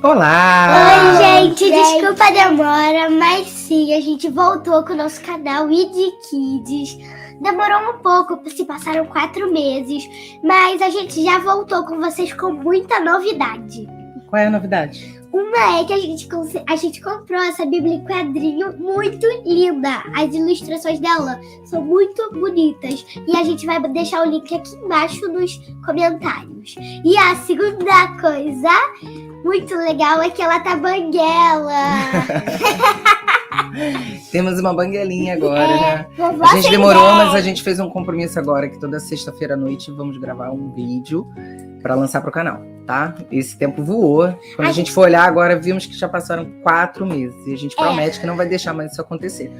Olá! Oi, gente, desculpa a demora, mas sim, a gente voltou com o nosso canal ID Kids. Demorou um pouco, se passaram 4 meses, mas a gente já voltou com vocês com muita novidade. Qual é a novidade? Uma é que a gente comprou essa Bíblia em quadrinho muito linda. As ilustrações dela são muito bonitas. E a gente vai deixar o link aqui embaixo nos comentários. E a segunda coisa muito legal é que ela tá banguela. Temos uma banguelinha agora, né? Vovó A gente sem demorou, ideia. mas a gente fez um compromisso agora, que toda sexta-feira à noite vamos gravar um vídeo para lançar pro canal, tá? Esse tempo voou. Quando a gente for olhar agora, vimos que já passaram 4 meses. E a gente promete que não vai deixar mais isso acontecer.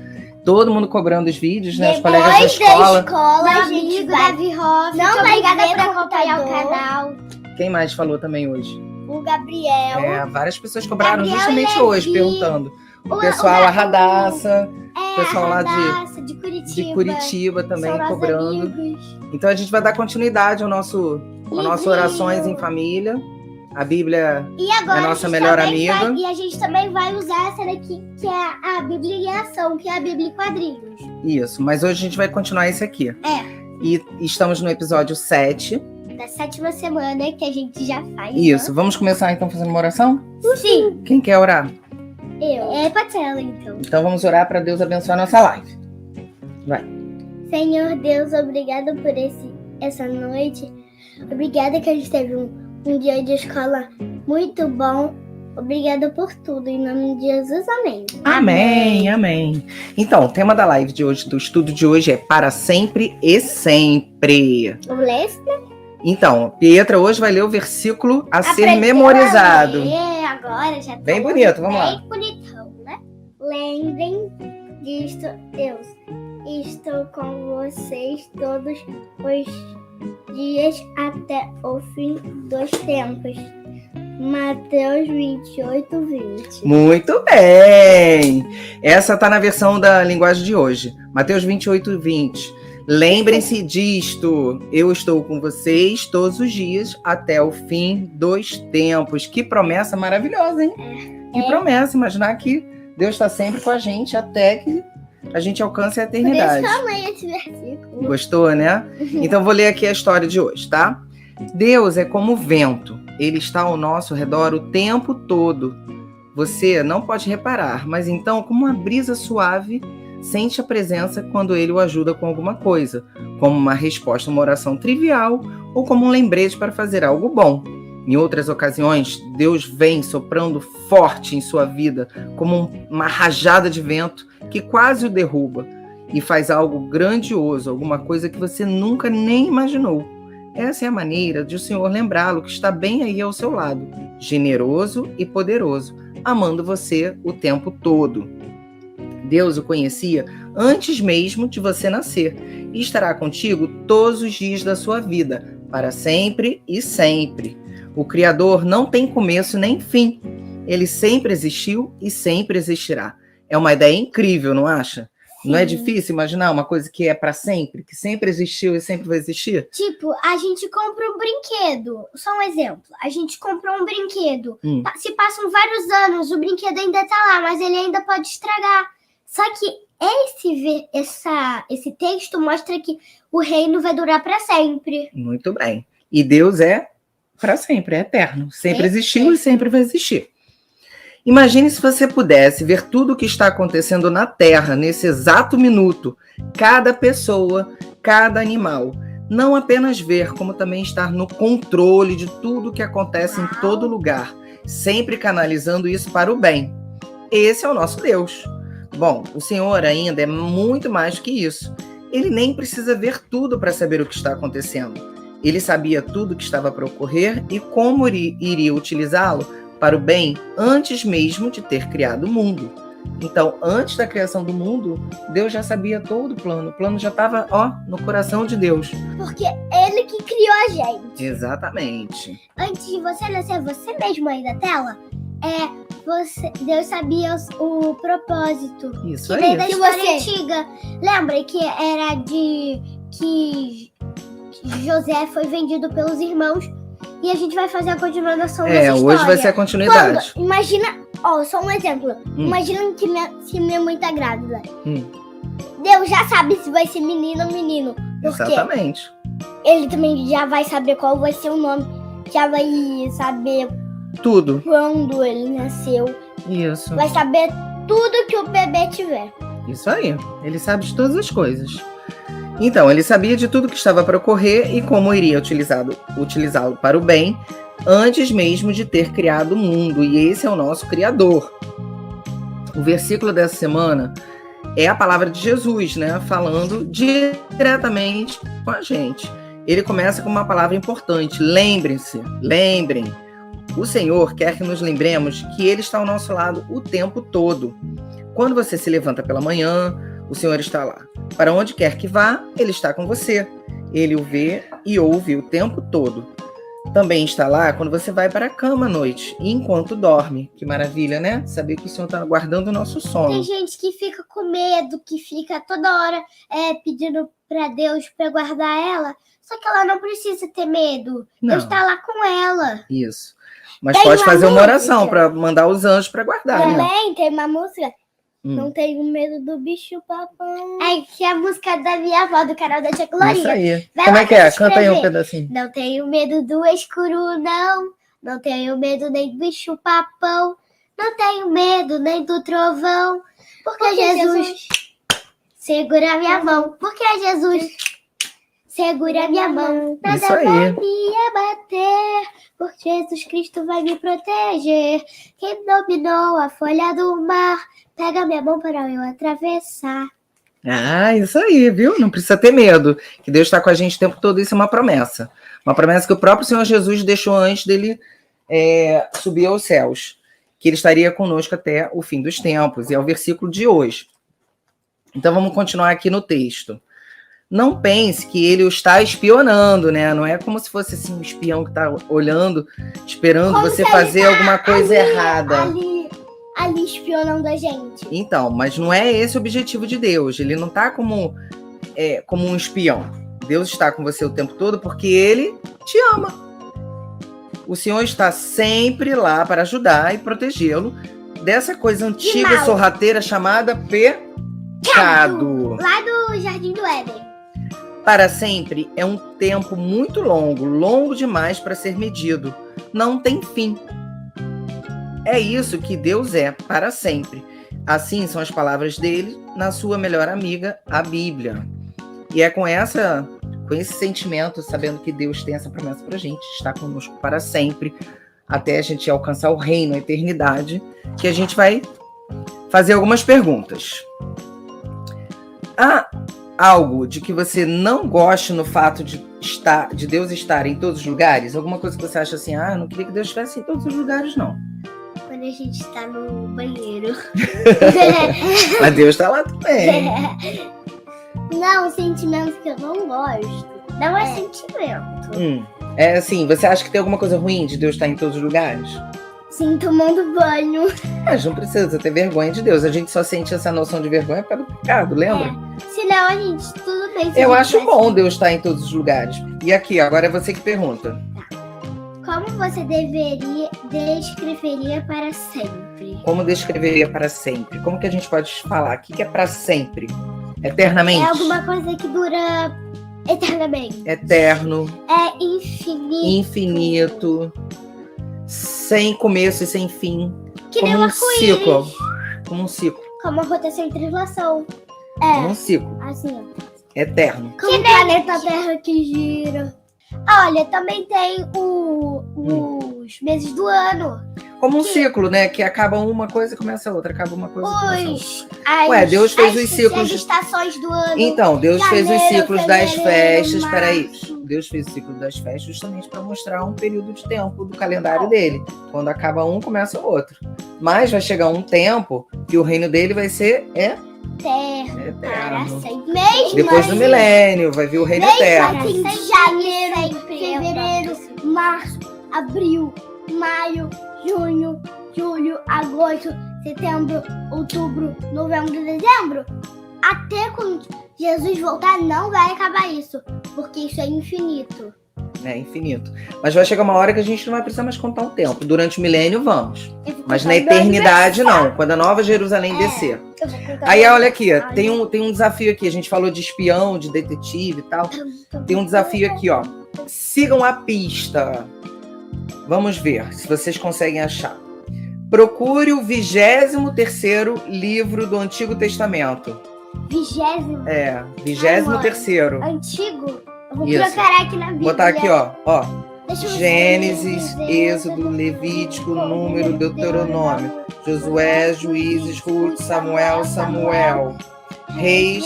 Todo mundo cobrando os vídeos, né? Os colegas da escola. A gente vai... Davi Hoff, não vai ver por acompanhar o canal. Quem mais falou também hoje? O Gabriel. Várias pessoas cobraram Gabriel justamente e hoje, Levi. perguntando. O pessoal, a Radassa, o pessoal lá de Curitiba. de Curitiba também São cobrando. Amigos. Então a gente vai dar continuidade ao nosso Orações em Família. A Bíblia E agora é a nossa gente melhor também amiga. E a gente também vai usar essa daqui, que é a Bíblia em Ação, que é a Bíblia em quadrinhos. Isso, mas hoje a gente vai continuar esse aqui. E estamos no episódio 7. Da 7ª semana que a gente já faz. Isso, Né? vamos começar então fazendo uma oração? Sim. Quem quer orar? Pode ser ela então. Então vamos orar para Deus abençoar a nossa live. Vai. Senhor Deus, obrigado por essa noite. Obrigada que a gente teve um dia de escola muito bom. Obrigada por tudo. Em nome de Jesus, amém. Amém, amém. Então, o tema da live de hoje, do estudo de hoje é para sempre e sempre. Vamos ler esse? Então, Pietra hoje vai ler o versículo a ser memorizado. Agora já tá Bem bonito, vamos lá. Bem bonitão, né? Lembrem disto, Deus. Estou com vocês todos os dias até o fim dos tempos. Mateus 28, 20. Muito bem! Essa está na versão da linguagem de hoje. Mateus 28, 20. Lembrem-se disto, eu estou com vocês todos os dias até o fim dos tempos. Que promessa maravilhosa, hein? Que promessa, imaginar que Deus está sempre com a gente até que a gente alcance a eternidade. Por isso que eu amei esse versículo. Gostou, né? Então vou ler aqui a história de hoje, tá? Deus é como o vento, ele está ao nosso redor o tempo todo. Você não pode reparar, mas então, como uma brisa suave, sente a presença quando ele o ajuda com alguma coisa, como uma resposta a uma oração trivial ou como um lembrete para fazer algo bom. Em outras ocasiões, Deus vem soprando forte em sua vida, como uma rajada de vento que quase o derruba e faz algo grandioso, alguma coisa que você nunca nem imaginou. Essa é a maneira de o Senhor lembrá-lo que está bem aí ao seu lado, generoso e poderoso, amando você o tempo todo. Deus o conhecia antes mesmo de você nascer e estará contigo todos os dias da sua vida, para sempre e sempre. O Criador não tem começo nem fim. Ele sempre existiu e sempre existirá. É uma ideia incrível, não acha? Sim. Não é difícil imaginar uma coisa que é para sempre, que sempre existiu e sempre vai existir? Tipo, a gente compra um brinquedo. Só um exemplo. A gente comprou um brinquedo. Se passam vários anos, o brinquedo ainda tá lá, mas ele ainda pode estragar. Só que esse texto mostra que o reino vai durar para sempre. Muito bem. E Deus é para sempre, é eterno. Sempre existiu e sempre vai existir. Imagine se você pudesse ver tudo o que está acontecendo na Terra nesse exato minuto. Cada pessoa, cada animal. Não apenas ver, como também estar no controle de tudo o que acontece em todo lugar. Sempre canalizando isso para o bem. Esse é o nosso Deus. Bom, o Senhor ainda é muito mais do que isso. Ele nem precisa ver tudo para saber o que está acontecendo. Ele sabia tudo o que estava para ocorrer e como iria utilizá-lo para o bem antes mesmo de ter criado o mundo. Então, antes da criação do mundo, Deus já sabia todo o plano. O plano já estava, no coração de Deus. Porque ele que criou a gente. Exatamente. Antes de você nascer, você mesmo aí da tela, Deus sabia o propósito. Isso aí. aí. Da história antiga. Lembra que era que José foi vendido pelos irmãos E a gente vai fazer a continuação dessa história. Hoje vai ser a continuidade. Imagina, só um exemplo. Imagina que se minha mãe tá grávida. Deus já sabe se vai ser menino ou menino. Porque Exatamente. ele também já vai saber qual vai ser o nome. Já vai saber Tudo. quando ele nasceu. Isso. Vai saber tudo que o bebê tiver. Isso aí. Ele sabe de todas as coisas. Então, ele sabia de tudo que estava para ocorrer e como iria utilizá-lo para o bem antes mesmo de ter criado o mundo. E esse é o nosso Criador. O versículo dessa semana é a palavra de Jesus, né? Falando diretamente com a gente. Ele começa com uma palavra importante. Lembrem. O Senhor quer que nos lembremos que Ele está ao nosso lado o tempo todo. Quando você se levanta pela manhã, o Senhor está lá. Para onde quer que vá, Ele está com você. Ele o vê e ouve o tempo todo. Também está lá quando você vai para a cama à noite e enquanto dorme. Que maravilha, né? Saber que o Senhor está guardando o nosso sono. Tem gente que fica com medo, que fica toda hora pedindo para Deus para guardar ela. Só que ela não precisa ter medo. Não. Deus está lá com ela. Isso. Mas Tem pode uma fazer uma música. oração para mandar os anjos para guardar, né? Também tem uma música. Não tenho medo do bicho papão. Que é a música da minha avó, do canal da Tia Glorinha. Isso aí. Vai Como lá é que é? pra Canta aí um escrever. pedacinho. Não tenho medo do escuro, não. Não tenho medo nem do bicho papão. Não tenho medo nem do trovão. Porque Jesus segura minha mão. Porque Jesus segura minha mão. Nada Isso aí. vai me abater. Porque Jesus Cristo vai me proteger. Quem dominou a folha do mar, pega minha mão para eu atravessar. Isso aí, viu? Não precisa ter medo. Que Deus está com a gente o tempo todo. Isso é uma promessa. Uma promessa que o próprio Senhor Jesus deixou antes dele subir aos céus. Que ele estaria conosco até o fim dos tempos. E é o versículo de hoje. Então vamos continuar aqui no texto. Não pense que ele o está espionando, né? Não é como se fosse assim um espião que está olhando, esperando Como você se fazer ele tá alguma coisa errada. Ali espionando a gente. Então, mas não é esse o objetivo de Deus. Ele não está como um espião. Deus está com você o tempo todo porque Ele te ama. O Senhor está sempre lá para ajudar e protegê-lo dessa coisa antiga, mal. sorrateira chamada pecado. Lá do Jardim do Éden. Para sempre é um tempo muito longo, longo demais para ser medido. Não tem fim. É isso que Deus é, para sempre. Assim são as palavras dele na sua melhor amiga, a Bíblia. E é com esse sentimento, sabendo que Deus tem essa promessa para a gente, está conosco para sempre, até a gente alcançar o reino, a eternidade, que a gente vai fazer algumas perguntas. Há algo de que você não goste no fato de Deus estar em todos os lugares? Alguma coisa que você acha assim, eu não queria que Deus estivesse em todos os lugares, não. Quando a gente está no banheiro. Mas Deus está lá também. Não, sentimento que eu não gosto. Não é sentimento. É assim, você acha que tem alguma coisa ruim de Deus estar em todos os lugares? Sim, tomando banho. Mas não precisa ter vergonha de Deus. A gente só sente essa noção de vergonha por causa do pecado, lembra? Senão a gente, tudo bem. Eu acho bom Deus estar em todos os lugares. E aqui, agora é você que pergunta. Como você descreveria para sempre? Como descreveria para sempre? Como que a gente pode falar? O que é para sempre? Eternamente? É alguma coisa que dura eternamente. Eterno. É infinito. Infinito. Sem começo e sem fim. Que como nem um arco-íris. ciclo. Como um ciclo. Como a rotação e translação. Como um ciclo. Assim, ó. Eterno. Como o planeta Terra que gira. Olha, também tem os meses do ano. Como um ciclo, né? Que acaba uma coisa e começa outra. Acaba uma coisa e começa outra. Ué, Deus fez os ciclos. As estações do ano. Então, Deus fez os ciclos das festas. março. Peraí. Deus fez o ciclo das festas justamente para mostrar um período de tempo do calendário dele. Quando acaba um, começa o outro. Mas vai chegar um tempo que o reino dele vai ser Eterno. Para eterno. sempre. Mesmo Depois do milênio, vai vir o reino eterno. assim, janeiro, fevereiro, março, abril, maio, junho, julho, agosto, setembro, outubro, novembro, dezembro. Até quando Jesus voltar, não vai acabar isso. Porque isso é infinito. É infinito. Mas vai chegar uma hora que a gente não vai precisar mais contar o tempo. Durante o milênio, vamos. Mas na eternidade, não. Quando a Nova Jerusalém descer. Aí, olha aqui, tem um desafio aqui. A gente falou de espião, de detetive e tal. Tem um desafio aqui, ó. Sigam a pista. Vamos ver se vocês conseguem achar. Procure o 23º livro do Antigo Testamento. 20º? É, 23º. Antigo? Eu vou Isso. procurar aqui na Bíblia. Vou botar aqui, ó. Deixa eu ver. Gênesis, Êxodo, Levítico, Número, Deuteronômio, Josué, Juízes, Ruth, Samuel, Reis,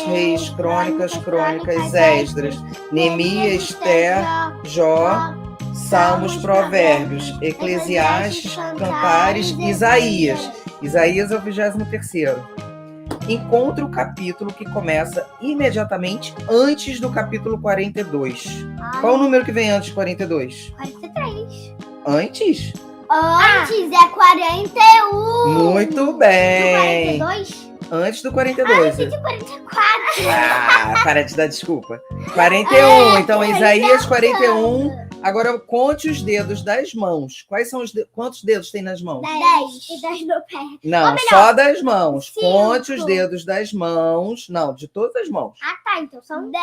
Crônicas, Esdras, Neemias, Esther, Jó, Salmos, Provérbios, Eclesiastes, Cantares, Isaías. Isaías é o 23º. Encontre o capítulo que começa imediatamente antes do capítulo 42. Qual o número que vem antes de 42? 43. Antes? Antes é 41. Muito bem. 42? Antes do 42. De 44. Para de dar desculpa. 41. Então, Isaías 41. Agora, conte os dedos das mãos. Quais são quantos dedos tem nas mãos? 10. E 10 no pé. Não, só das mãos. 5. Conte os dedos das mãos. Não, de todas as mãos. Tá. Então são 10.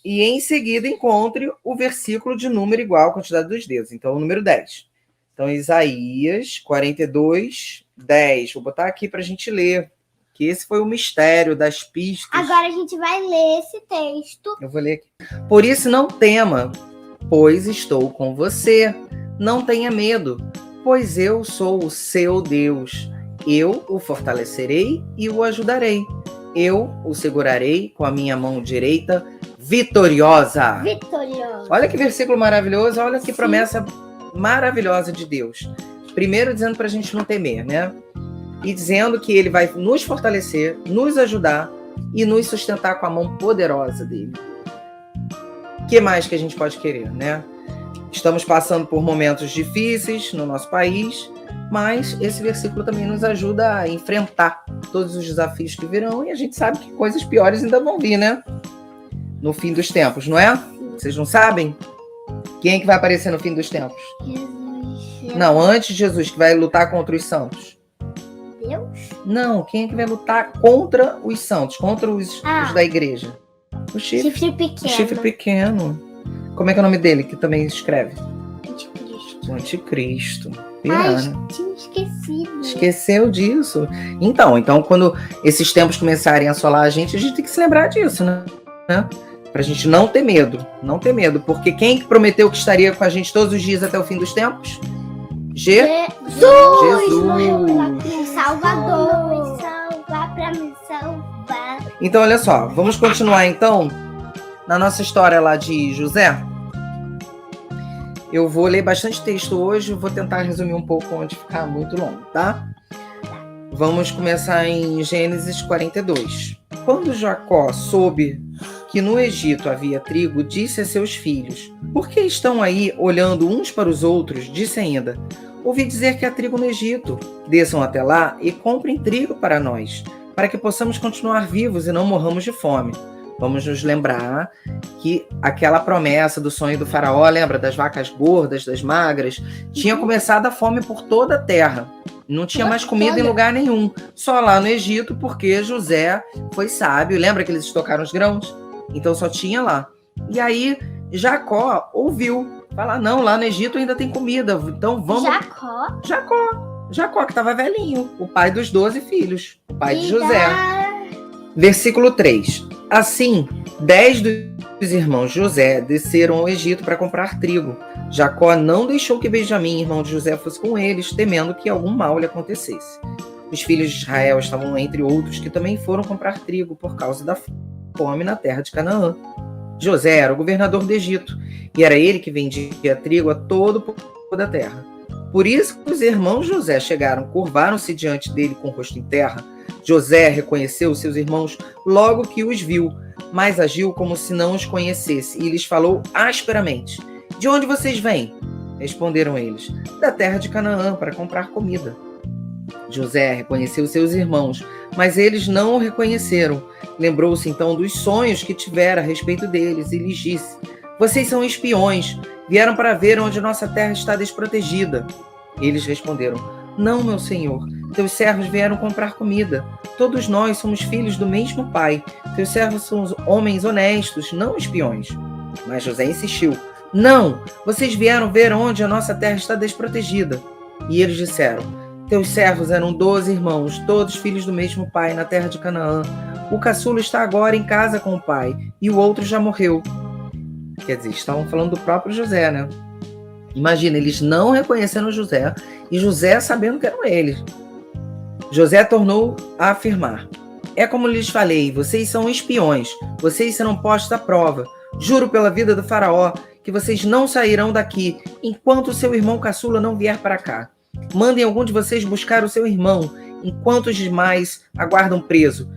E em seguida encontre o versículo de número igual à quantidade dos dedos. Então, o número 10. Então, Isaías 42, 10. Vou botar aqui para a gente ler. Que esse foi o mistério das pistas. Agora a gente vai ler esse texto. Eu vou ler aqui. Por isso não tema, pois estou com você. Não tenha medo, pois eu sou o seu Deus. Eu o fortalecerei e o ajudarei. Eu o segurarei com a minha mão direita vitoriosa. Vitorioso. Olha que versículo maravilhoso, olha que promessa maravilhosa de Deus. Primeiro dizendo para a gente não temer, né? E dizendo que ele vai nos fortalecer, nos ajudar e nos sustentar com a mão poderosa dele. O que mais que a gente pode querer, né? Estamos passando por momentos difíceis no nosso país, mas esse versículo também nos ajuda a enfrentar todos os desafios que virão e a gente sabe que coisas piores ainda vão vir, né? No fim dos tempos, não é? Vocês não sabem? Quem é que vai aparecer no fim dos tempos? Jesus. Não, antes de Jesus, que vai lutar contra os santos. Deus? Não, quem é que vai lutar contra os santos, contra os da igreja? O Chifre pequeno. O chifre pequeno. Como é que é o nome dele, que também escreve? Anticristo. O Anticristo. Tinha esquecido. Esqueceu disso. Então, quando esses tempos começarem a assolar a gente tem que se lembrar disso, né? Pra gente não ter medo. Não ter medo. Porque quem prometeu que estaria com a gente todos os dias até o fim dos tempos? Jesus! Salvador. Salvar pra me salvar. Então, olha só. Vamos continuar, então, na nossa história lá de José. Eu vou ler bastante texto hoje. Vou tentar resumir um pouco onde ficar muito longo, tá? Vamos começar em Gênesis 42. Quando Jacó soube que no Egito havia trigo, disse a seus filhos: por que estão aí olhando uns para os outros? Disse ainda: ouvi dizer que há trigo no Egito. Desçam até lá e comprem trigo para nós, para que possamos continuar vivos e não morramos de fome. Vamos nos lembrar que aquela promessa do sonho do faraó, lembra das vacas gordas, das magras, tinha começado a fome por toda a terra. Não tinha mais comida em lugar nenhum, só lá no Egito, porque José foi sábio. Lembra que eles estocaram os grãos? Então só tinha lá. E aí Jacó ouviu falar: não, lá no Egito ainda tem comida, então vamos... Jacó, que estava velhinho, o pai dos 12 filhos, o pai de José. Versículo 3. Assim, 10 dos irmãos de José desceram ao Egito para comprar trigo. Jacó não deixou que Benjamim, irmão de José, fosse com eles, temendo que algum mal lhe acontecesse. Os filhos de Israel estavam entre outros que também foram comprar trigo por causa da fome na terra de Canaã. José era o governador do Egito, e era ele que vendia trigo a todo o povo da terra. Por isso que os irmãos de José chegaram, curvaram-se diante dele com o rosto em terra. José reconheceu seus irmãos logo que os viu, mas agiu como se não os conhecesse e lhes falou asperamente: de onde vocês vêm? Responderam eles: da terra de Canaã, para comprar comida. José reconheceu seus irmãos, mas eles não o reconheceram. Lembrou-se então dos sonhos que tivera a respeito deles e lhes disse: Vocês são espiões, vieram para ver onde nossa terra está desprotegida. Eles responderam: Não, meu senhor, teus servos vieram comprar comida. Todos nós somos filhos do mesmo pai. Teus servos são homens honestos, não espiões. Mas José insistiu: Não, vocês vieram ver onde a nossa terra está desprotegida. E eles disseram: Teus servos eram 12 irmãos, todos filhos do mesmo pai, na terra de Canaã. O caçula está agora em casa com o pai, e o outro já morreu. Quer dizer, estavam falando do próprio José, né? Imagina, eles não reconhecendo José, e José sabendo que eram eles. José tornou a afirmar: É como lhes falei, vocês são espiões, vocês serão postos à prova. Juro pela vida do faraó que vocês não sairão daqui enquanto o seu irmão caçula não vier para cá. Mandem algum de vocês buscar o seu irmão, enquanto os demais aguardam presos.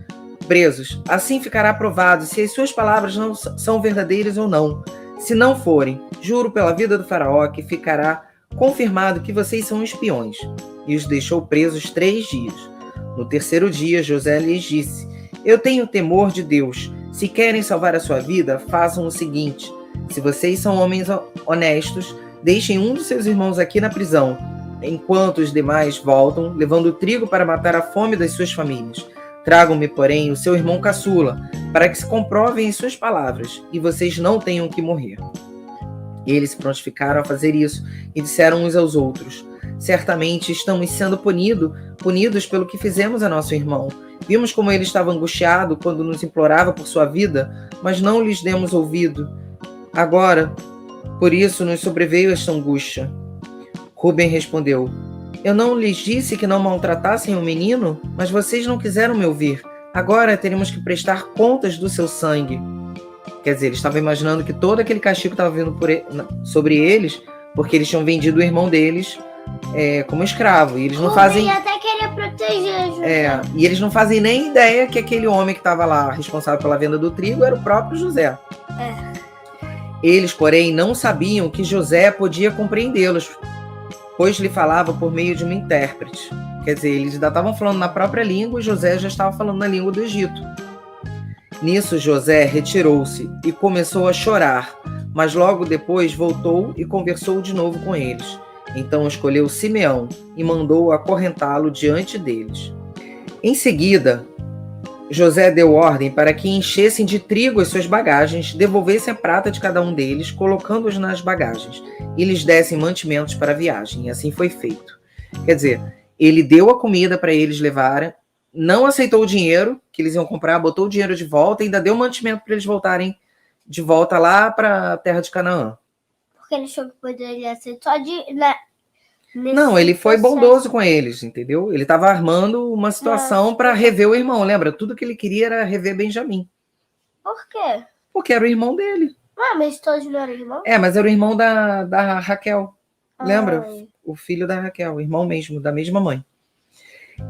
Assim ficará provado se as suas palavras não são verdadeiras ou não. Se não forem, juro pela vida do faraó que ficará confirmado que vocês são espiões. E os deixou presos 3 dias. No 3º dia, José lhes disse: Eu tenho temor de Deus. Se querem salvar a sua vida, façam o seguinte: se vocês são homens honestos, deixem um dos seus irmãos aqui na prisão, enquanto os demais voltam, levando trigo para matar a fome das suas famílias. Tragam-me, porém, o seu irmão caçula, para que se comprovem as suas palavras, e vocês não tenham que morrer. Eles se prontificaram a fazer isso, e disseram uns aos outros: Certamente estamos sendo punidos pelo que fizemos a nosso irmão. Vimos como ele estava angustiado quando nos implorava por sua vida, mas não lhes demos ouvido. Agora, por isso nos sobreveio esta angústia. Rúben respondeu: Eu não lhes disse que não maltratassem o menino, mas vocês não quiseram me ouvir. Agora teremos que prestar contas do seu sangue. Quer dizer, eles estavam imaginando que todo aquele castigo estava vindo sobre eles, porque eles tinham vendido o irmão deles como escravo. E eles não fazem. Até queria proteger, José. E eles não fazem nem ideia que aquele homem que estava lá responsável pela venda do trigo era o próprio José. Eles, porém, não sabiam que José podia compreendê-los, pois lhe falava por meio de uma intérprete. Quer dizer, eles ainda estavam falando na própria língua e José já estava falando na língua do Egito. Nisso, José retirou-se e começou a chorar, mas logo depois voltou e conversou de novo com eles. Então escolheu Simeão e mandou acorrentá-lo diante deles. Em seguida, José deu ordem para que enchessem de trigo as suas bagagens, devolvessem a prata de cada um deles, colocando-os nas bagagens, e lhes dessem mantimentos para a viagem. E assim foi feito. Quer dizer, ele deu a comida para eles levarem, não aceitou o dinheiro que eles iam comprar, botou o dinheiro de volta e ainda deu mantimento para eles voltarem de volta lá para a terra de Canaã. Porque ele achou que poderia ser só de... Não, ele foi bondoso com eles, entendeu? Ele estava armando uma situação para rever o irmão, lembra? Tudo que ele queria era rever Benjamim. Por quê? Porque era o irmão dele. Mas todos não eram irmãos? Mas era o irmão da Raquel. Lembra? O filho da Raquel, o irmão mesmo, da mesma mãe.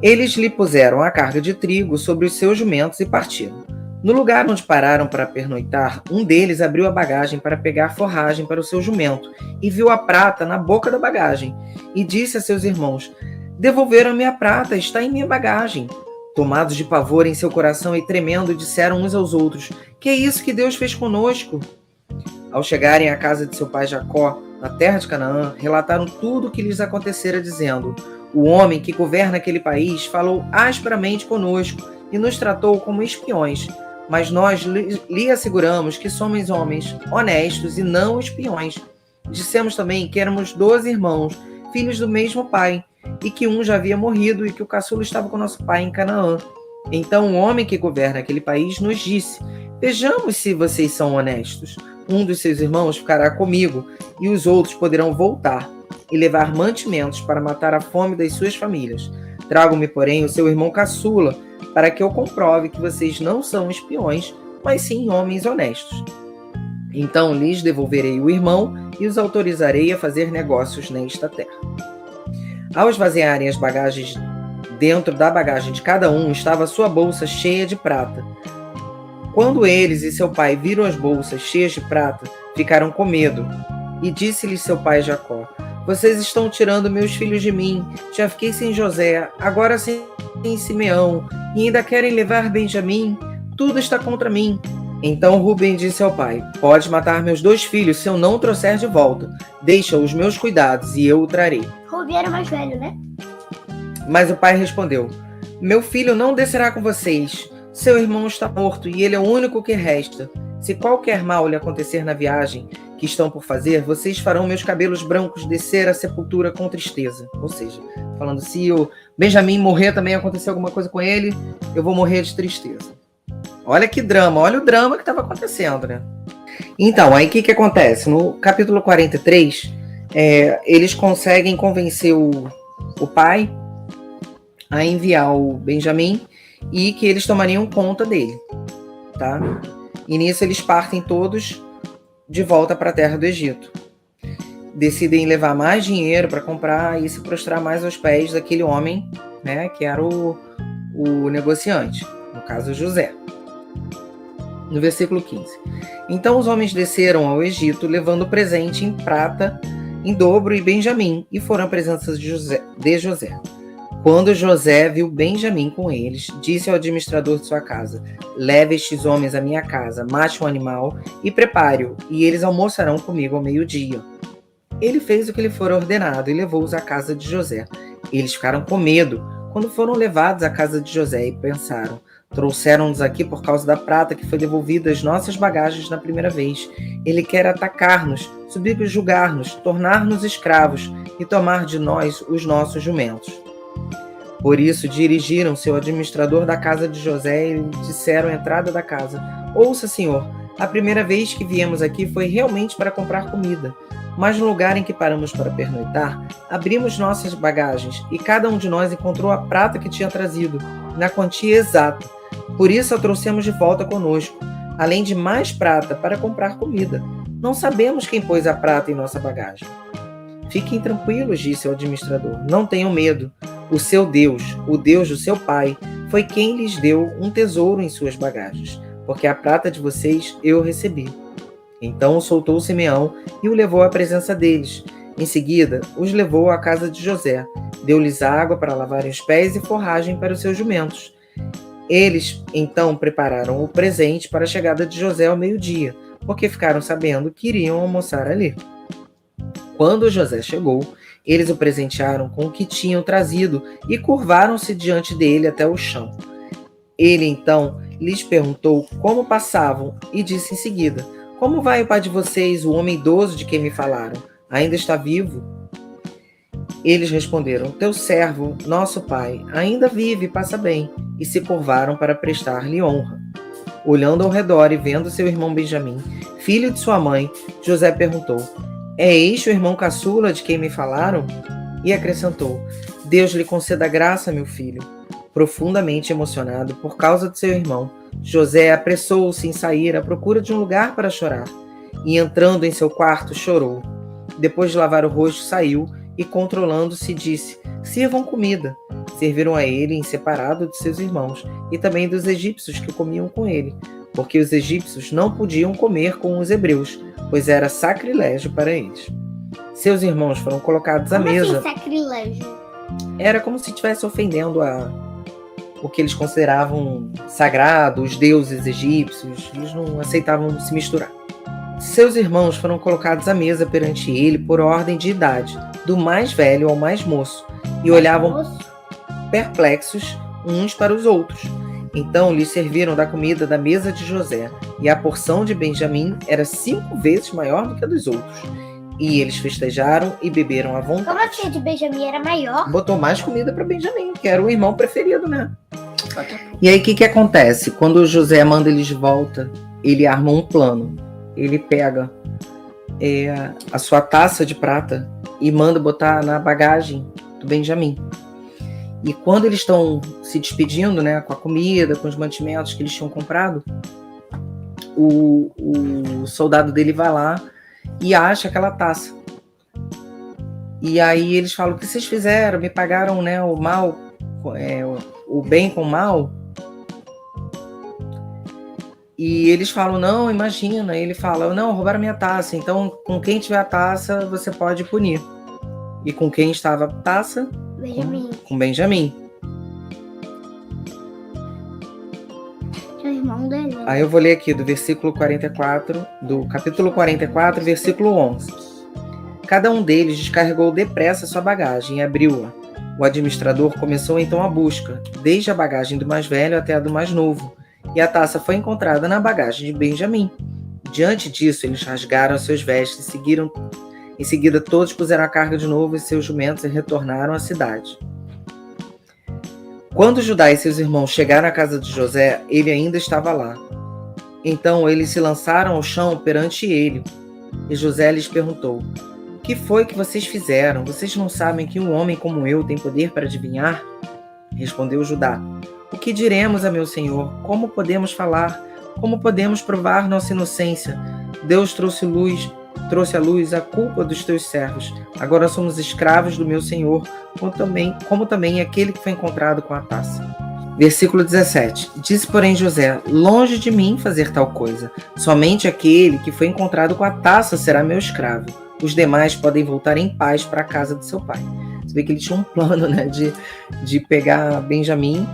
Eles lhe puseram a carga de trigo sobre os seus jumentos e partiram. No lugar onde pararam para pernoitar, um deles abriu a bagagem para pegar forragem para o seu jumento e viu a prata na boca da bagagem e disse a seus irmãos: Devolveram-me a prata, está em minha bagagem. Tomados de pavor em seu coração e tremendo, disseram uns aos outros: Que é isso que Deus fez conosco? Ao chegarem à casa de seu pai Jacó, na terra de Canaã, relataram tudo o que lhes acontecera, dizendo: O homem que governa aquele país falou asperamente conosco e nos tratou como espiões. Mas nós lhe asseguramos que somos homens honestos e não espiões. Dissemos também que éramos 12 irmãos, filhos do mesmo pai, e que um já havia morrido e que o caçula estava com nosso pai em Canaã. Então o homem que governa aquele país nos disse: Vejamos se vocês são honestos. Um dos seus irmãos ficará comigo e os outros poderão voltar e levar mantimentos para matar a fome das suas famílias. Tragam-me, porém, o seu irmão caçula, para que eu comprove que vocês não são espiões, mas sim homens honestos. Então lhes devolverei o irmão e os autorizarei a fazer negócios nesta terra. Ao esvaziarem as bagagens, dentro da bagagem de cada um estava a sua bolsa cheia de prata. Quando eles e seu pai viram as bolsas cheias de prata, ficaram com medo. E disse-lhes seu pai Jacó: Vocês estão tirando meus filhos de mim. Já fiquei sem José, agora sem Simeão, e ainda querem levar Benjamim. Tudo está contra mim. Então Rúben disse ao pai: pode matar meus 2 filhos se eu não trouxer de volta. Deixa os meus cuidados e eu o trarei. Rubem era o mais velho, né? Mas o pai respondeu: meu filho não descerá com vocês. Seu irmão está morto e ele é o único que resta. Se qualquer mal lhe acontecer na viagem que estão por fazer, vocês farão meus cabelos brancos descer à sepultura com tristeza. Ou seja, falando, se o Benjamim morrer, também acontecer alguma coisa com ele, eu vou morrer de tristeza. Olha que drama, olha o drama que estava acontecendo, né? Então, aí o que acontece? No capítulo 43, eles conseguem convencer o pai a enviar o Benjamim e que eles tomariam conta dele, tá? E nisso eles partem todos de volta para a terra do Egito. Decidem levar mais dinheiro para comprar e se prostrar mais aos pés daquele homem, né, que era o negociante, no caso José. No versículo 15. Então os homens desceram ao Egito, levando presente em prata, em dobro e Benjamim, e foram à presença de José. Quando José viu Benjamim com eles, disse ao administrador de sua casa: leve estes homens à minha casa, mate um animal e prepare-o, e eles almoçarão comigo ao meio-dia. Ele fez o que lhe fora ordenado e levou-os à casa de José. Eles ficaram com medo quando foram levados à casa de José e pensaram: trouxeram-nos aqui por causa da prata que foi devolvida às nossas bagagens na primeira vez. Ele quer atacar-nos, subjugar-nos, tornar-nos escravos e tomar de nós os nossos jumentos. Por isso dirigiram-se ao administrador da casa de José e disseram à entrada da casa: ouça, senhor, a primeira vez que viemos aqui foi realmente para comprar comida. Mas no lugar em que paramos para pernoitar, abrimos nossas bagagens e cada um de nós encontrou a prata que tinha trazido, na quantia exata. Por isso a trouxemos de volta conosco, além de mais prata para comprar comida. Não sabemos quem pôs a prata em nossa bagagem. Fiquem tranquilos, disse o administrador. Não tenham medo. O seu Deus, o Deus do seu pai, foi quem lhes deu um tesouro em suas bagagens, porque a prata de vocês eu recebi. Então soltou Simeão e o levou à presença deles. Em seguida, os levou à casa de José. Deu-lhes água para lavarem os pés e forragem para os seus jumentos. Eles, então, prepararam o presente para a chegada de José ao meio-dia, porque ficaram sabendo que iriam almoçar ali. Quando José chegou, eles o presentearam com o que tinham trazido e curvaram-se diante dele até o chão. Ele, então, lhes perguntou como passavam e disse em seguida: como vai o pai de vocês, o homem idoso de quem me falaram? Ainda está vivo? Eles responderam: teu servo, nosso pai, ainda vive e passa bem, e se curvaram para prestar-lhe honra. Olhando ao redor e vendo seu irmão Benjamim, filho de sua mãe, José perguntou: é este o irmão caçula de quem me falaram? E acrescentou: Deus lhe conceda graça, meu filho. Profundamente emocionado por causa de seu irmão, José apressou-se em sair à procura de um lugar para chorar. E entrando em seu quarto, chorou. Depois de lavar o rosto, saiu e, controlando-se, disse: sirvam comida. Serviram a ele em separado de seus irmãos e também dos egípcios que comiam com ele, porque os egípcios não podiam comer com os hebreus, pois era sacrilégio para eles. Seus irmãos foram colocados à mesa. Como assim, sacrilégio? Era como se estivesse ofendendo o que eles consideravam sagrado, os deuses egípcios. Eles não aceitavam se misturar. Seus irmãos foram colocados à mesa perante ele por ordem de idade, do mais velho ao mais moço, e olhavam perplexos uns para os outros. Então lhes serviram da comida da mesa de José, e a porção de Benjamim era 5 vezes maior do que a dos outros. E eles festejaram e beberam à vontade. Como assim, a de Benjamim era maior? Botou mais comida para Benjamim, que era o irmão preferido, né? E aí o que acontece? Quando José manda eles de volta, ele arma um plano. Ele pega a sua taça de prata e manda botar na bagagem do Benjamim. E quando eles estão se despedindo, né, com a comida, com os mantimentos que eles tinham comprado, o soldado dele vai lá e acha aquela taça. E aí eles falam: o que vocês fizeram? Me pagaram, né, o mal, o bem com o mal? E eles falam: não, imagina. Ele fala: não, roubaram minha taça. Então, com quem tiver a taça, você pode punir. E com quem estava a taça? Benjamim. Com Benjamim. É o irmão dele. Aí eu vou ler aqui do versículo 44, do capítulo 44, versículo 11. Cada um deles descarregou depressa sua bagagem e abriu-a. O administrador começou então a busca, desde a bagagem do mais velho até a do mais novo, e a taça foi encontrada na bagagem de Benjamim. Diante disso, eles rasgaram seus vestes e em seguida todos puseram a carga de novo em seus jumentos e retornaram à cidade. Quando Judá e seus irmãos chegaram à casa de José, ele ainda estava lá. Então eles se lançaram ao chão perante ele, e José lhes perguntou: o que foi que vocês fizeram? Vocês não sabem que um homem como eu tem poder para adivinhar? Respondeu Judá: o que diremos a meu senhor? Como podemos falar? Como podemos provar nossa inocência? Deus trouxe à luz a culpa dos teus servos. Agora somos escravos do meu senhor, como também aquele que foi encontrado com a taça. Versículo 17. Disse, porém, José: longe de mim fazer tal coisa. Somente aquele que foi encontrado com a taça será meu escravo. Os demais podem voltar em paz para a casa de seu pai. Você vê que ele tinha um plano, né, de pegar Benjamim,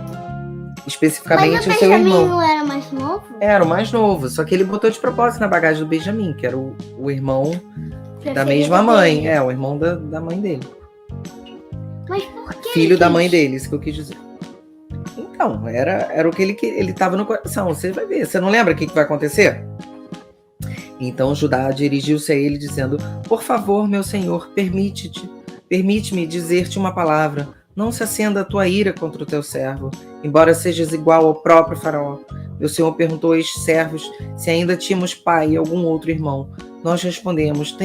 especificamente o seu irmão. Mas o Benjamim não era mais novo? Era o mais novo, só que ele botou de propósito na bagagem do Benjamim, que era o irmão da mesma mãe. O irmão da mãe dele. Mas por que? Filho da mãe dele, isso que eu quis dizer. Então, era o que ele estava no coração. Você vai ver. Você não lembra o que vai acontecer? Então Judá dirigiu-se a ele dizendo: por favor, meu senhor, permite-me dizer-te uma palavra. Não se acenda a tua ira contra o teu servo, embora sejas igual ao próprio faraó. Meu senhor perguntou a estes servos se ainda tínhamos pai e algum outro irmão. Nós respondemos: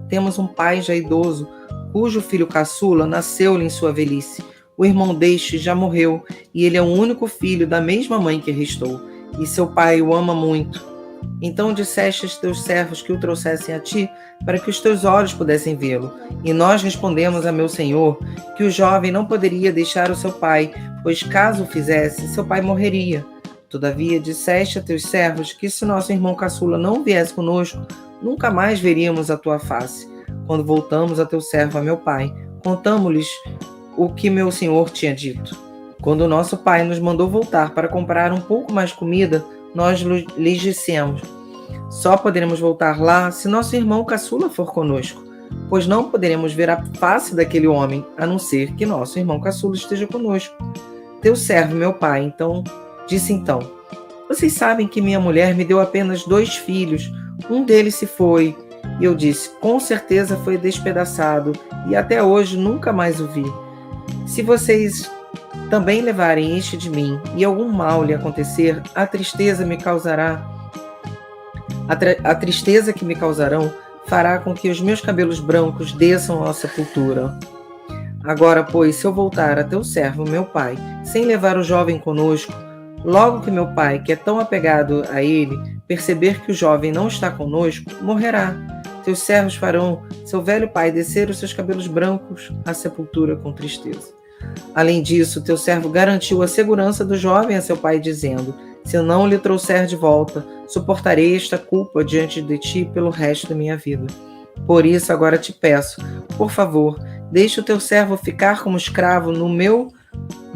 temos um pai já idoso, cujo filho caçula nasceu-lhe em sua velhice. O irmão deste já morreu, e ele é o único filho da mesma mãe que restou, e seu pai o ama muito. Então disseste aos teus servos que o trouxessem a ti, para que os teus olhos pudessem vê-lo. E nós respondemos a meu senhor que o jovem não poderia deixar o seu pai, pois caso o fizesse, seu pai morreria. Todavia disseste a teus servos que se nosso irmão caçula não viesse conosco, nunca mais veríamos a tua face. Quando voltamos a teu servo, a meu pai, contamo-lhes o que meu senhor tinha dito. Quando o nosso pai nos mandou voltar para comprar um pouco mais de comida, nós lhes dissemos: só poderemos voltar lá se nosso irmão caçula for conosco, pois não poderemos ver a face daquele homem, a não ser que nosso irmão caçula esteja conosco. Teu servo, meu pai, disse: vocês sabem que minha mulher me deu apenas 2 filhos, um deles se foi. E eu disse: com certeza foi despedaçado, e até hoje nunca mais o vi. Se vocês também levarem este de mim, e algum mal lhe acontecer, a tristeza que me causarão fará com que os meus cabelos brancos desçam à sepultura. Agora, pois, se eu voltar a teu servo, meu pai, sem levar o jovem conosco, logo que meu pai, que é tão apegado a ele, perceber que o jovem não está conosco, morrerá. Teus servos farão seu velho pai descer os seus cabelos brancos à sepultura com tristeza. Além disso, teu servo garantiu a segurança do jovem a seu pai, dizendo: se eu não lhe trouxer de volta, suportarei esta culpa diante de ti pelo resto da minha vida. Por isso, agora te peço, por favor, deixe o teu servo ficar como escravo do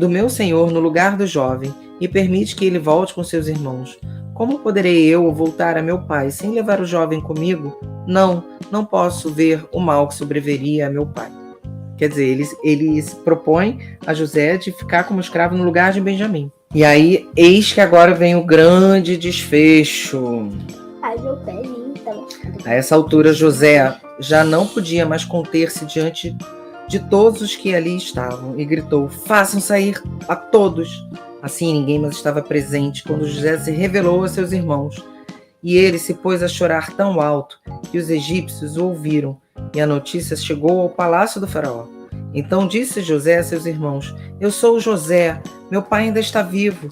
meu senhor no lugar do jovem, e permite que ele volte com seus irmãos. Como poderei eu voltar a meu pai sem levar o jovem comigo? Não posso ver o mal que sobreviria a meu pai. Quer dizer, ele se propõe a José de ficar como escravo no lugar de Benjamim. E aí, eis que agora vem o grande desfecho. Ai, meu pezinho tá... A essa altura, José já não podia mais conter-se diante de todos os que ali estavam e gritou: façam sair a todos. Assim, ninguém mais estava presente quando José se revelou a seus irmãos. E ele se pôs a chorar tão alto que os egípcios o ouviram, e a notícia chegou ao palácio do faraó. Então disse José a seus irmãos: eu sou José, meu pai ainda está vivo.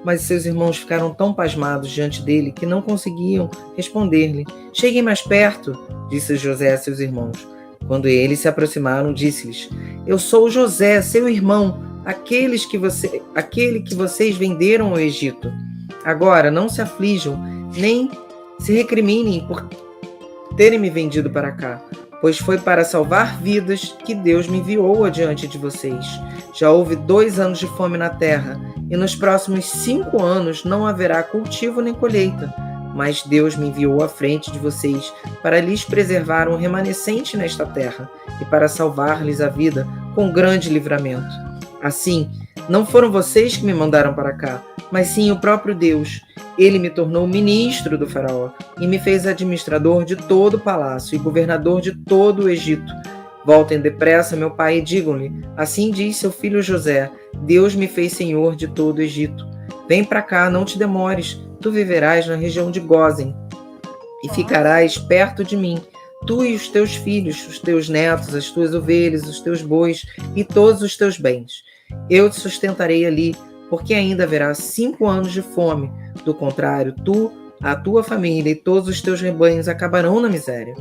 Mas seus irmãos ficaram tão pasmados diante dele que não conseguiam responder-lhe. Cheguem mais perto, disse José a seus irmãos. Quando eles se aproximaram, disse-lhes: eu sou José, seu irmão, aquele que vocês venderam ao Egito. Agora não se aflijam, nem se recriminem por terem me vendido para cá, pois foi para salvar vidas que Deus me enviou adiante de vocês. Já houve 2 anos de fome na terra, e nos próximos 5 anos não haverá cultivo nem colheita. Mas Deus me enviou à frente de vocês para lhes preservar um remanescente nesta terra e para salvar-lhes a vida com grande livramento. Assim, não foram vocês que me mandaram para cá, mas sim o próprio Deus. Ele me tornou ministro do faraó e me fez administrador de todo o palácio e governador de todo o Egito. Voltem depressa, meu pai, e digam-lhe, assim diz seu filho José, Deus me fez senhor de todo o Egito. Vem para cá, não te demores, tu viverás na região de Gósen e ficarás perto de mim, tu e os teus filhos, os teus netos, as tuas ovelhas, os teus bois e todos os teus bens. Eu te sustentarei ali, porque ainda haverá 5 anos de fome. Do contrário, tu, a tua família e todos os teus rebanhos acabarão na miséria.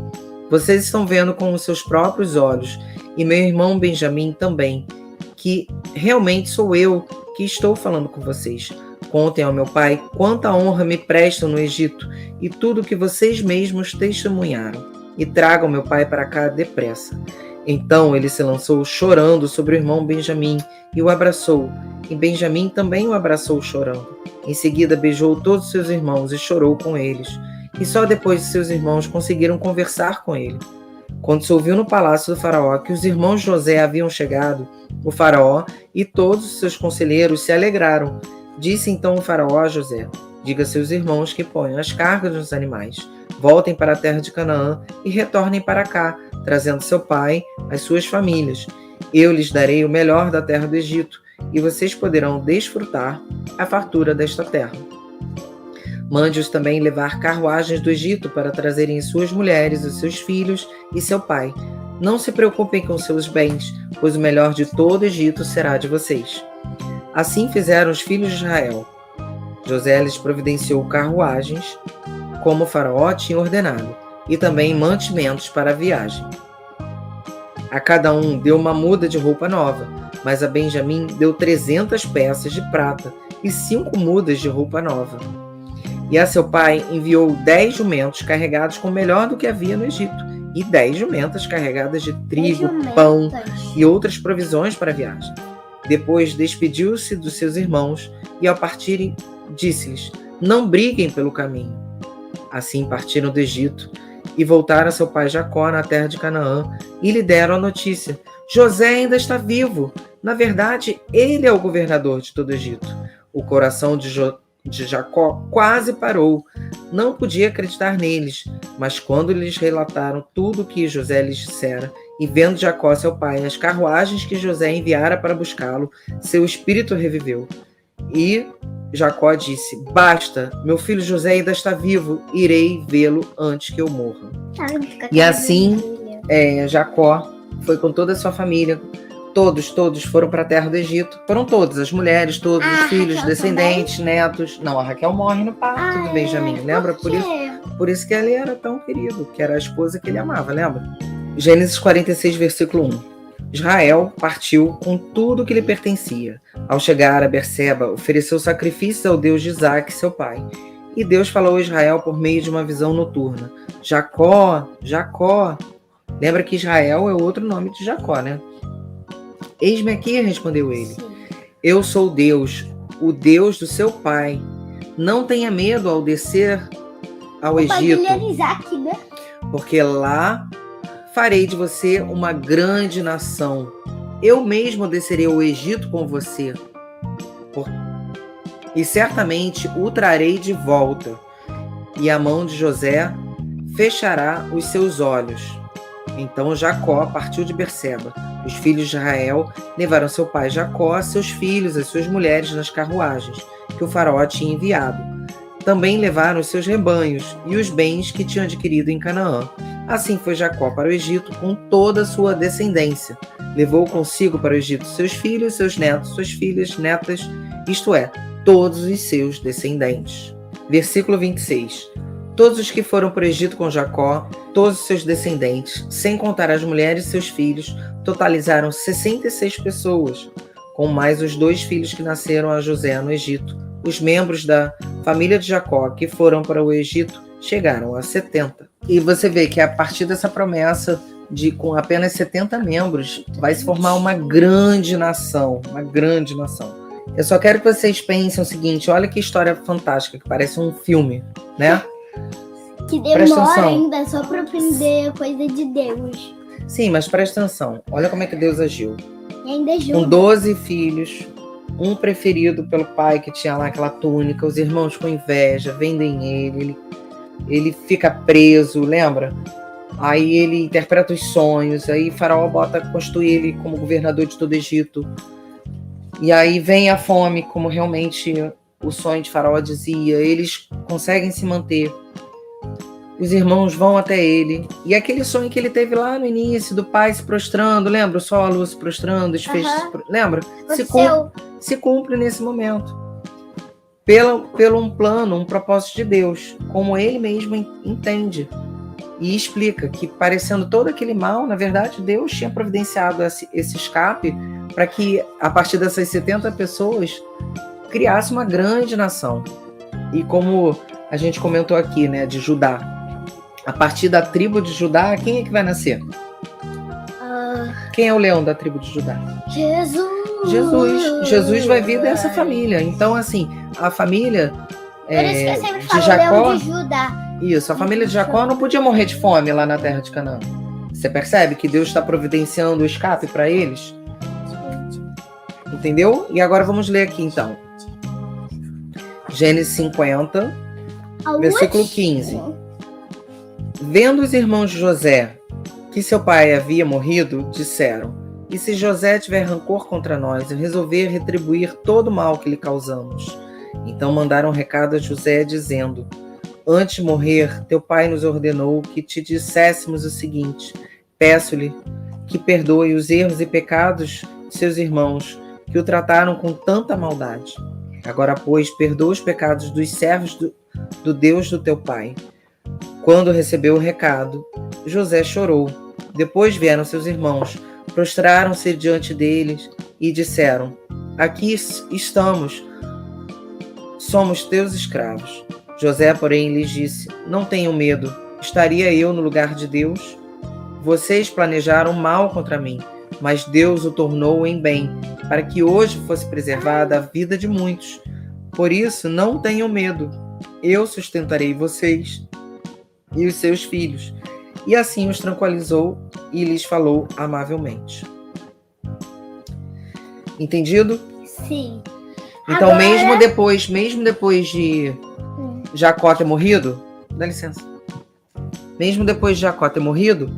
Vocês estão vendo com os seus próprios olhos, e meu irmão Benjamim também, que realmente sou eu que estou falando com vocês. Contem ao meu pai quanta honra me prestam no Egito e tudo que vocês mesmos testemunharam, e tragam meu pai para cá depressa. Então ele se lançou chorando sobre o irmão Benjamim e o abraçou, e Benjamim também o abraçou chorando. Em seguida beijou todos seus irmãos e chorou com eles, e só depois de seus irmãos conseguiram conversar com ele. Quando se ouviu no palácio do faraó que os irmãos de José haviam chegado, o faraó e todos os seus conselheiros se alegraram. Disse então o faraó a José, diga a seus irmãos que ponham as cargas nos animais, voltem para a terra de Canaã e retornem para cá, trazendo seu pai, as suas famílias. Eu lhes darei o melhor da terra do Egito, e vocês poderão desfrutar a fartura desta terra. Mande-os também levar carruagens do Egito para trazerem suas mulheres, os seus filhos e seu pai. Não se preocupem com seus bens, pois o melhor de todo o Egito será de vocês. Assim fizeram os filhos de Israel. José lhes providenciou carruagens, como o faraó tinha ordenado, e também mantimentos para a viagem. A cada um deu uma muda de roupa nova, mas a Benjamim deu 300 peças de prata e 5 mudas de roupa nova. E a seu pai enviou 10 jumentos carregados com o melhor do que havia no Egito, e 10 jumentas carregadas de trigo, pão e outras provisões para a viagem. Depois despediu-se dos seus irmãos e, ao partirem, disse-lhes, não briguem pelo caminho. Assim partiram do Egito e voltaram a seu pai Jacó na terra de Canaã e lhe deram a notícia, José ainda está vivo. Na verdade, ele é o governador de todo o Egito. O coração de Jacó quase parou. Não podia acreditar neles, mas quando lhes relataram tudo o que José lhes dissera, e vendo Jacó, seu pai, as carruagens que José enviara para buscá-lo, seu espírito reviveu. E Jacó disse, basta, meu filho José ainda está vivo, irei vê-lo antes que eu morra. E assim, Jacó foi com toda a sua família, todos foram para a terra do Egito, foram todas, as mulheres, todos os filhos, Raquel descendentes, netos. Não, a Raquel morre no parto do Benjamim, lembra? Por isso que ele era tão querido, que era a esposa que ele amava, lembra? Gênesis 46, versículo 1. Israel partiu com tudo que lhe pertencia. Ao chegar a Berseba, ofereceu sacrifícios ao Deus de Isaque, seu pai. E Deus falou a Israel por meio de uma visão noturna. Jacó, Jacó. Lembra que Israel é outro nome de Jacó, né? Eis-me aqui, respondeu ele. Eu sou Deus, o Deus do seu pai. Não tenha medo ao descer ao Egito, Isaac, né? porque lá farei de você uma grande nação. Eu mesmo descerei ao Egito com você, e certamente o trarei de volta, e a mão de José fechará os seus olhos. Então Jacó partiu de Berseba. Os filhos de Israel levaram seu pai Jacó, seus filhos, as suas mulheres nas carruagens que o faraó tinha enviado. Também levaram os seus rebanhos e os bens que tinham adquirido em Canaã. Assim foi Jacó para o Egito com toda a sua descendência. Levou consigo para o Egito seus filhos, seus netos, suas filhas, netas, isto é, todos os seus descendentes. Versículo 26. Todos os que foram para o Egito com Jacó, todos os seus descendentes, sem contar as mulheres e seus filhos, totalizaram 66 pessoas, com mais os 2 filhos que nasceram a José no Egito. Os membros da família de Jacó que foram para o Egito chegaram a 70. E você vê que a partir dessa promessa de com apenas 70 membros vai se formar uma grande nação, Eu só quero que vocês pensem o seguinte, olha que história fantástica, que parece um filme, né? Que Presta demora atenção. ainda só pra aprender a coisa de Deus. Sim, mas presta atenção. Olha como é que Deus agiu. E ainda Com julga. 12 filhos, um preferido pelo pai que tinha lá aquela túnica, os irmãos com inveja, vendem ele fica preso, lembra? Aí ele interpreta os sonhos, aí Faraó constitui ele como governador de todo o Egito. E aí vem a fome, como realmente o sonho de Faraó dizia, eles conseguem se manter. Os irmãos vão até ele. E aquele sonho que ele teve lá no início, do pai se prostrando, lembra? O sol, a luz se prostrando, os feixes, lembra? Se cumpre nesse momento. Pelo um plano, um propósito de Deus, como ele mesmo entende. E explica que, parecendo todo aquele mal, na verdade, Deus tinha providenciado esse escape para que, a partir dessas 70 pessoas, criasse uma grande nação. E como a gente comentou aqui, né, de Judá, a partir da tribo de Judá, quem é que vai nascer? Quem é o leão da tribo de Judá? Jesus vai vir dessa família. Então, assim, a família Por isso que eu sempre de falo Jacó... leão de Judá. Isso, a família de Jacó não podia morrer de fome lá na terra de Canaã. Você percebe que Deus está providenciando o escape para eles? Entendeu? E agora vamos ler aqui, então. Gênesis 50, versículo 15. Vendo os irmãos de José que seu pai havia morrido, disseram: e se José tiver rancor contra nós e resolver retribuir todo o mal que lhe causamos? Então mandaram um recado a José, dizendo: antes de morrer, teu pai nos ordenou que te disséssemos o seguinte: peço-lhe que perdoe os erros e pecados de seus irmãos, que o trataram com tanta maldade. Agora, pois, perdoa os pecados dos servos do Deus do teu pai. Quando recebeu o recado, José chorou. Depois vieram seus irmãos, prostraram-se diante deles e disseram: aqui estamos, somos teus escravos. José, porém, lhes disse: não tenham medo, estaria eu no lugar de Deus? Vocês planejaram mal contra mim, mas Deus o tornou em bem, para que hoje fosse preservada a vida de muitos. Por isso, não tenham medo, eu sustentarei vocês e os seus filhos. E assim os tranquilizou e lhes falou amavelmente. Entendido? Sim. Então, Agora... mesmo depois de Jacó ter morrido, dá licença. Mesmo depois de Jacó ter morrido,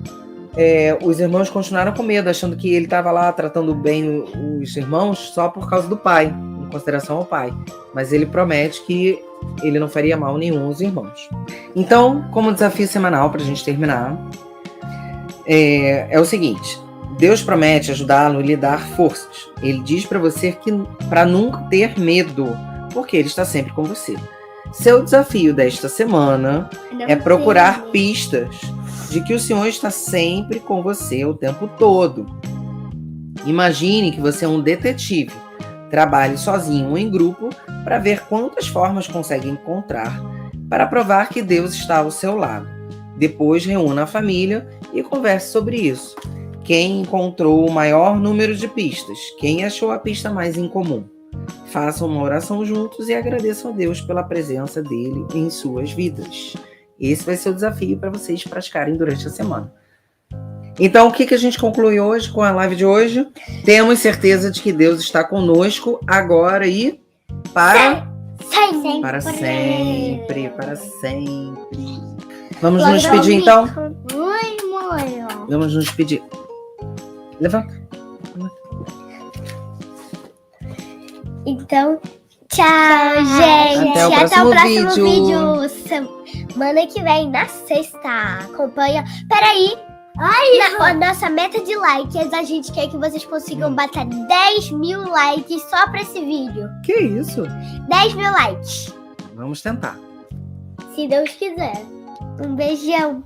os irmãos continuaram com medo, achando que ele estava lá tratando bem os irmãos só por causa do pai, em consideração ao pai. Mas ele promete que ele não faria mal nenhum aos irmãos. Então, como desafio semanal, para a gente terminar, é o seguinte: Deus promete ajudá-lo e lhe dar forças. Ele diz para você que para nunca ter medo, porque ele está sempre com você. Seu desafio desta semana é procurar pistas de que o Senhor está sempre com você o tempo todo. Imagine que você é um detetive. Trabalhe sozinho ou em grupo para ver quantas formas consegue encontrar para provar que Deus está ao seu lado. Depois reúna a família e converse sobre isso. Quem encontrou o maior número de pistas? Quem achou a pista mais incomum? Façam uma oração juntos e agradeçam a Deus pela presença dele em suas vidas. Esse vai ser o desafio para vocês praticarem durante a semana. Então, o que a gente conclui hoje com a live de hoje? Temos certeza de que Deus está conosco agora e para sempre. Para sempre. Vamos nos despedir, então? Vamos nos despedir. Levanta. Então, tchau, gente. Até o próximo vídeo. Semana que vem, na sexta. Acompanha. Peraí. A nossa meta de likes, a gente quer que vocês consigam bater 10 mil likes só pra esse vídeo. Que isso? 10 mil likes. Vamos tentar. Se Deus quiser. Um beijão.